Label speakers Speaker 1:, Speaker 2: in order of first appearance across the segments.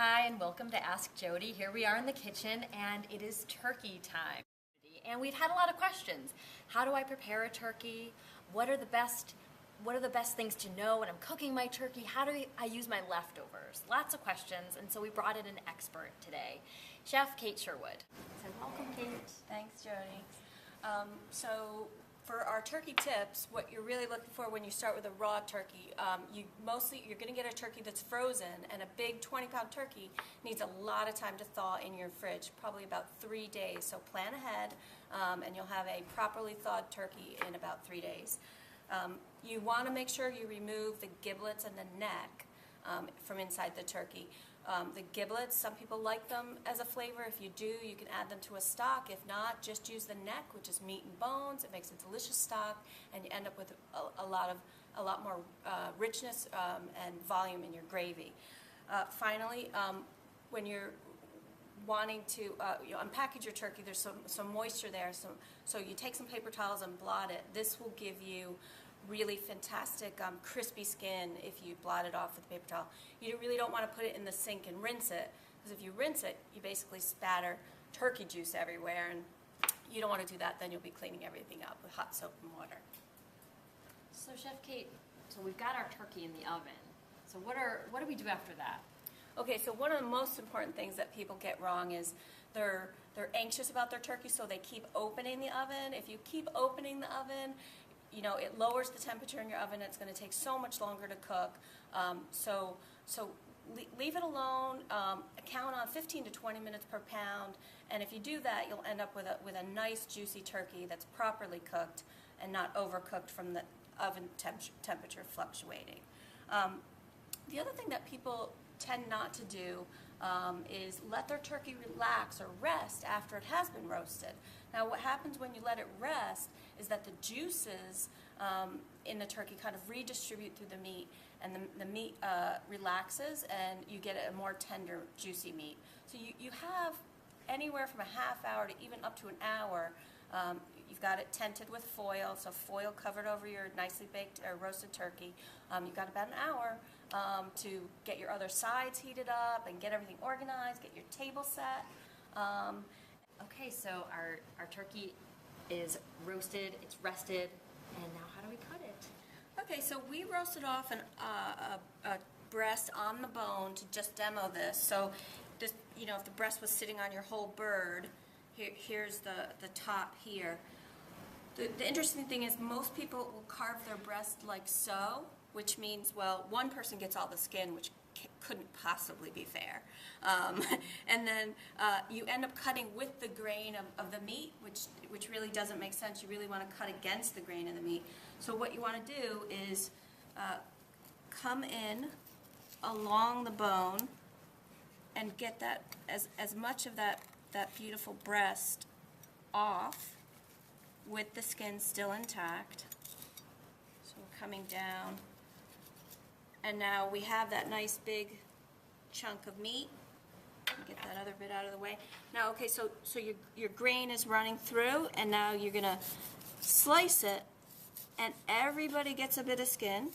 Speaker 1: Hi, and welcome to Ask Jodi. Here we are in the kitchen, and it is turkey time. And we've had a lot of questions. How do I prepare a turkey? What are the best things to know when I'm cooking my turkey? How do I use my leftovers? Lots of questions, and so we brought in an expert today, Chef Kate Sherwood. So welcome, Kate.
Speaker 2: Thanks, Jodi. So for our turkey tips, what you're really looking for when you start with a raw turkey, you're going to get a turkey that's frozen, and a big 20-pound turkey needs a lot of time to thaw in your fridge, probably about 3 days. So plan ahead, and you'll have a properly thawed turkey in about 3 days. You want to make sure you remove the giblets and the neck from inside the turkey. The giblets, some people like them as a flavor. If you do, you can add them to a stock. If not, just use the neck, which is meat and bones. It makes a delicious stock, and you end up with a lot more richness and volume in your gravy. Finally, when you're wanting to unpackage your turkey, there's some moisture there, so you take some paper towels and blot it. This will give you really fantastic crispy skin if you blot it off with a paper towel. You really don't want to put it in the sink and rinse it, because if you rinse it, you basically spatter turkey juice everywhere, and you don't want to do that. Then you'll be cleaning everything up with hot soap and water.
Speaker 1: So Chef Kate, so we've got our turkey in the oven. So what do we do after that?
Speaker 2: Okay, so one of the most important things that people get wrong is they're anxious about their turkey, so they keep opening the oven. If you keep opening the oven, it lowers the temperature in your oven. It's going to take so much longer to cook. So leave it alone. Count on 15 to 20 minutes per pound. And if you do that, you'll end up with a nice juicy turkey that's properly cooked and not overcooked from the oven temperature fluctuating. The other thing that people tend not to do is let their turkey relax or rest after it has been roasted. Now, what happens when you let it rest is that the juices in the turkey kind of redistribute through the meat, and the meat relaxes, and you get a more tender, juicy meat. So you have anywhere from a half hour to even up to an hour. You've got it tented with foil, so foil covered over your nicely baked or roasted turkey. You've got about an hour to get your other sides heated up and get everything organized, get your table set.
Speaker 1: Okay, so our turkey is roasted, it's rested, and now how do we cut it?
Speaker 2: Okay, so we roasted off a breast on the bone to just demo this. So just, if the breast was sitting on your whole bird, here's the top here. The interesting thing is most people will carve their breast like so, which means, well, one person gets all the skin, which couldn't possibly be fair. And then you end up cutting with the grain of the meat, which really doesn't make sense. You really want to cut against the grain of the meat. So what you want to do is come in along the bone and get that as much of that beautiful breast off with the skin still intact. So we're coming down. And now we have that nice big chunk of meat. Get that other bit out of the way. Now, okay, so your grain is running through, and now you're going to slice it, and everybody gets a bit of skin.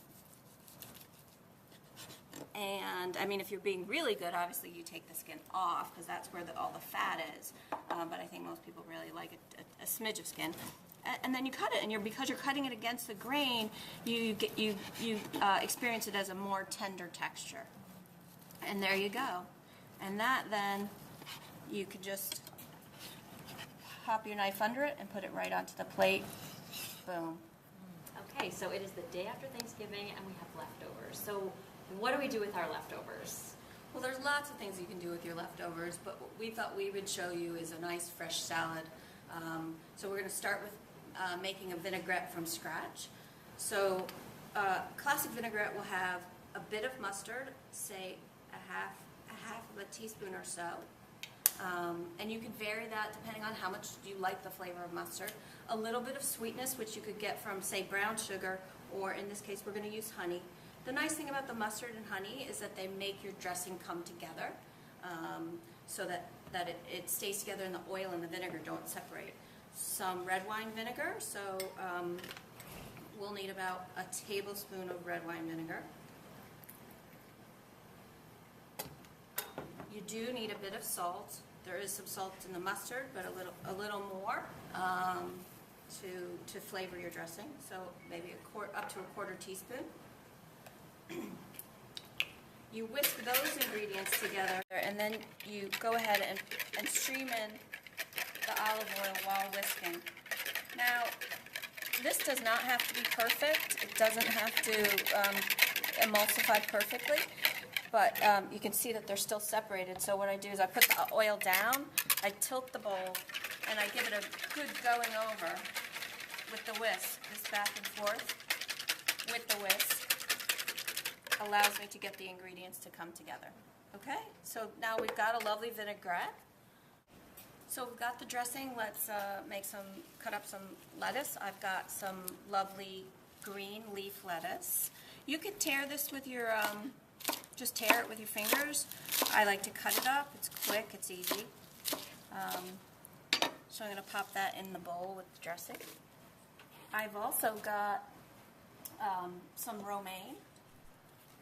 Speaker 2: And, I mean, if you're being really good, obviously you take the skin off, because that's where all the fat is. But I think most people really like a smidge of skin. And then you cut it, and because you're cutting it against the grain, you experience it as a more tender texture. And there you go. And that then, you could just pop your knife under it and put it right onto the plate. Boom.
Speaker 1: Okay, so it is the day after Thanksgiving, and we have leftovers. So what do we do with our leftovers?
Speaker 2: Well, there's lots of things you can do with your leftovers, but what we thought we would show you is a nice fresh salad. So we're going to start with making a vinaigrette from scratch. So classic vinaigrette will have a bit of mustard, say a half of a teaspoon or so. And you can vary that depending on how much you like the flavor of mustard. A little bit of sweetness, which you could get from, say, brown sugar, or in this case we're going to use honey. The nice thing about the mustard and honey is that they make your dressing come together, so that it stays together and the oil and the vinegar don't separate. Some red wine vinegar, so we'll need about a tablespoon of red wine vinegar. do need a bit of salt. There is some salt in the mustard, but a little more to flavor your dressing. So maybe up to a quarter teaspoon. You whisk those ingredients together, and then you go ahead and stream in the olive oil while whisking. Now, this does not have to be perfect. It doesn't have to emulsify perfectly, but you can see that they're still separated. So what I do is I put the oil down, I tilt the bowl, and I give it a good going over with the whisk. This back and forth with the whisk allows me to get the ingredients to come together. Okay, so now we've got a lovely vinaigrette. So we've got the dressing. Let's cut up some lettuce. I've got some lovely green leaf lettuce. You could tear this with your, just tear it with your fingers. I like to cut it up. It's quick, it's easy. So I'm going to pop that in the bowl with the dressing. I've also got some romaine.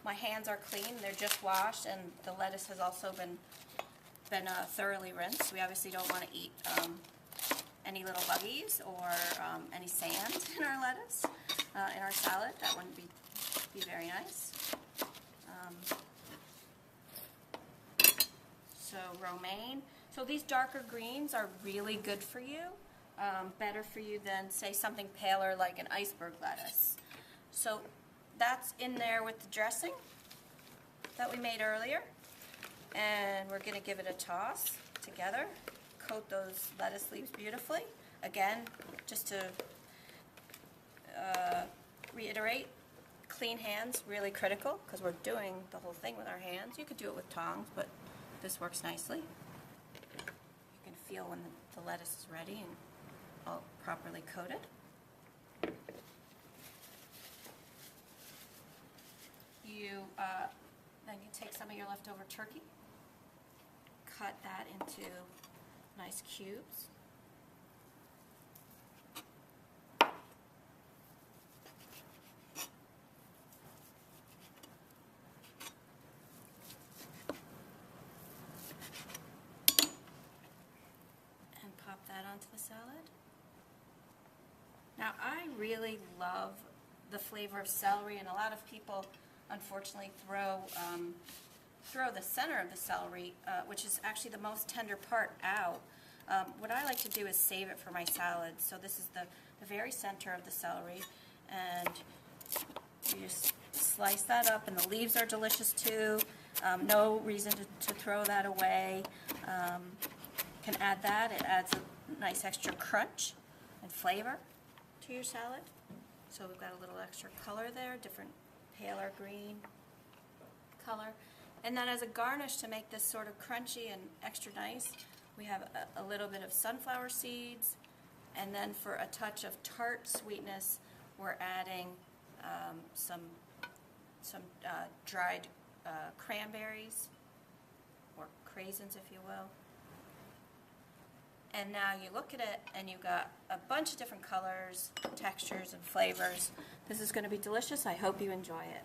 Speaker 2: My hands are clean, they're just washed, and the lettuce has also been thoroughly rinsed. We obviously don't want to eat any little buggies or any sand in our lettuce, in our salad. That wouldn't be very nice. So romaine. So these darker greens are really good for you, better for you than, say, something paler like an iceberg lettuce. So that's in there with the dressing that we made earlier, and we're going to give it a toss together. Coat those lettuce leaves beautifully. Again, just to reiterate, clean hands, really critical, because we're doing the whole thing with our hands. You could do it with tongs, but this works nicely. You can feel when the lettuce is ready and all properly coated. Then you take some of your leftover turkey, cut that into nice cubes. And pop that onto the salad. Now, I really love the flavor of celery, and a lot of people unfortunately throw the center of the celery, which is actually the most tender part, out. What I like to do is save it for my salad. So this is the very center of the celery, and you just slice that up, and the leaves are delicious too. No reason to throw that away. Can add that. It adds a nice extra crunch and flavor to your salad. So we've got a little extra color there, different paler green color. And then as a garnish to make this sort of crunchy and extra nice, we have a little bit of sunflower seeds, and then for a touch of tart sweetness, we're adding some dried cranberries, or craisins if you will. And now you look at it and you've got a bunch of different colors, textures, and flavors. This is going to be delicious. I hope you enjoy it.